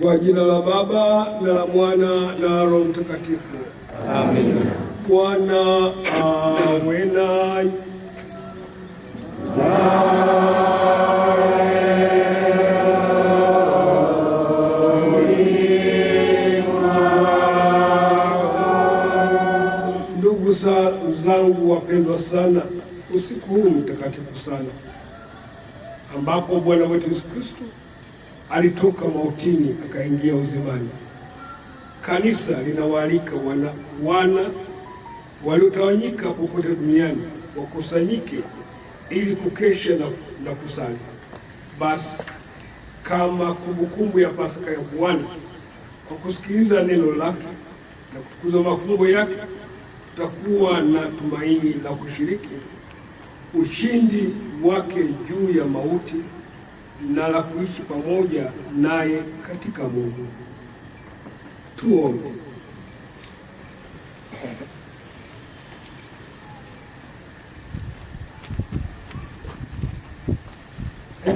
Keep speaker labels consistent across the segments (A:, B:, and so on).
A: Kwa jina la Baba na la Mwana na Roho Mtakatifu.
B: Amen.
A: Bwana awe nanyi. Ndugu zangu wapendwa sana, usiku huu mtakatifu sana ambapo Bwana wetu Yesu Kristo alitoka mautini akaingia uzimani. Kanisa linawaalika wana waliotawanyika popote duniani wakusanyike ili kukesha na kusali. Basi kama kumbukumbu ya Pasaka ya Bwana, kwa kusikiliza neno lake na kutukuza mafungo yake, tutakuwa na tumaini la kushiriki ushindi wake juu ya mauti na la kuishi pamoja naye katika Mungu. Tuombe.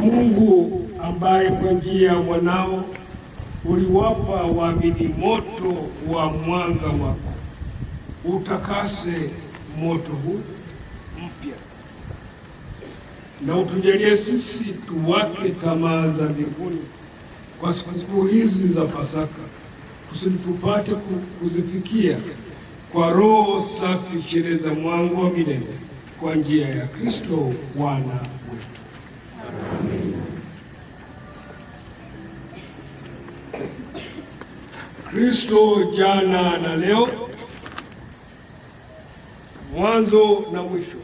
A: Mungu ambaye kwa njia ya mwanao uliwapa waamini moto wa mwanga wako, utakase moto huu mpya na utujalie sisi tuwake tamaa za mbinguni kwa siku hizi za Pasaka, kusudi tupate kuzifikia kwa roho safi sherehe za mwangu wa milele kwa njia ya Kristo Bwana wetu. Amen. Kristo jana na leo, mwanzo na mwisho.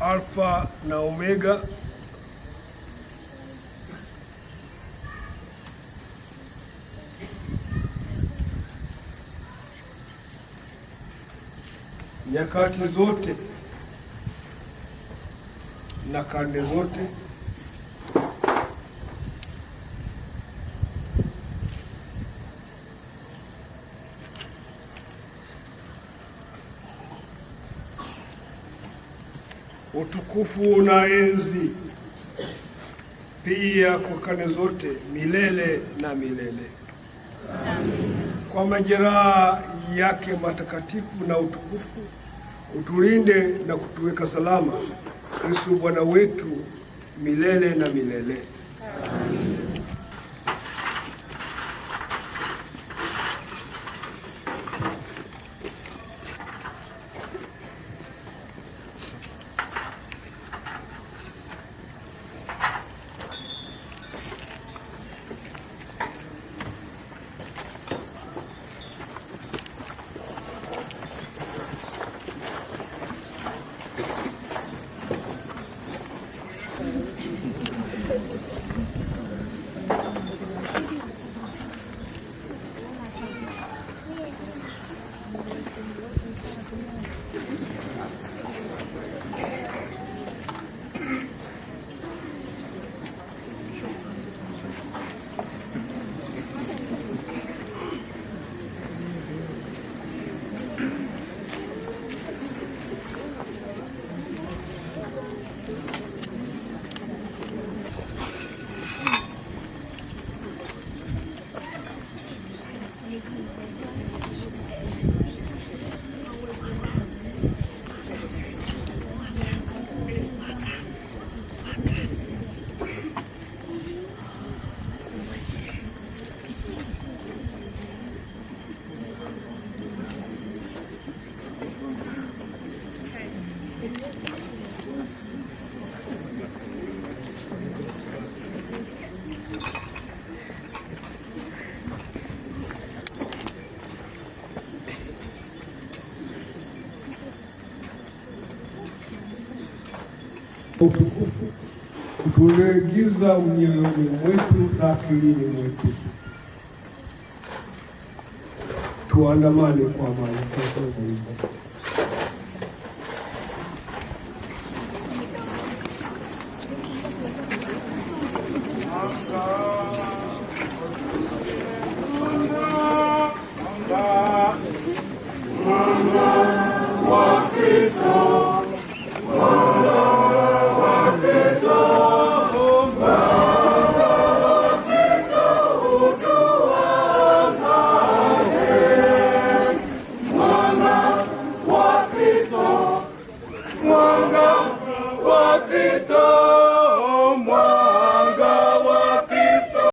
A: Alfa na Omega, nyakati zote na karne zote, utukufu na enzi pia kwa karne zote, milele na milele. Amen. Kwa majeraha yake matakatifu na utukufu utulinde na kutuweka salama, Kristo Bwana wetu, milele na milele. Amen. Utukufu utulegiza mioyoni mwetu na akilini mwetu. Tuandamane kwa amani kwa Mungu.
B: Kristo